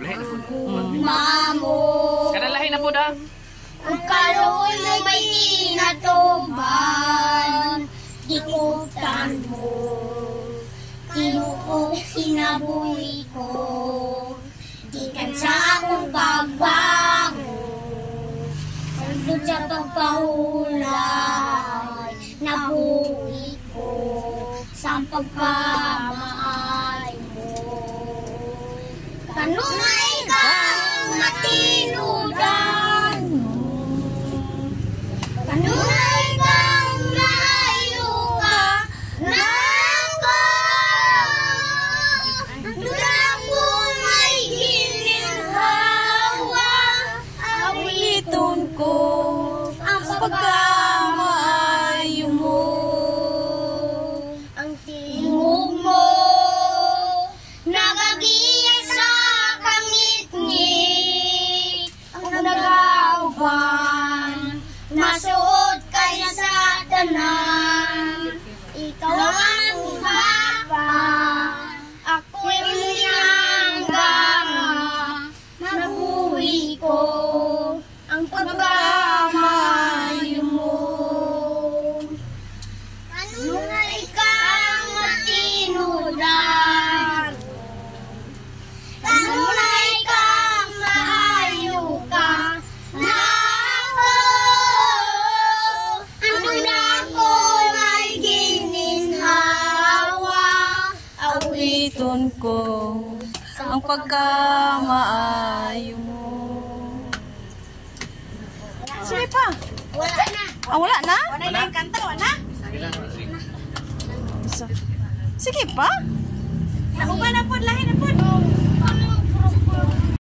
Mamo. Kada lahi na po da. Ang karoon mo may inatuban. Ikutan mo. Tinuok sinabuhi ko. Ikan sa akong pagbago. Sandun sa pagpahulay. Nabuhi ko. Sa pagpamaay mo. Kanunay kang matinudan mo. Kanunay kang maayo ka. Nako. Dulang ko may ginhawa. Awiton ko ang pagkamaayo mo. Ang tingog mo nagagiyay sa kangit-ngit. Ang nag-auban masuot kaya sa tanan. Ikaw ang papa, ako'y minanggara. Nabuhi ko ang pagkamayo mo. Kanunay kang matinudan. Kanunay kang maayo ka. Nako, ang nako may gininhawa. Awiton ko ang pagkamaayo mo. Sige pa. Wala na. Ah, wala na? Wala na yung kanta, wala na. Sige pa. Ako ba na po, lahi na po.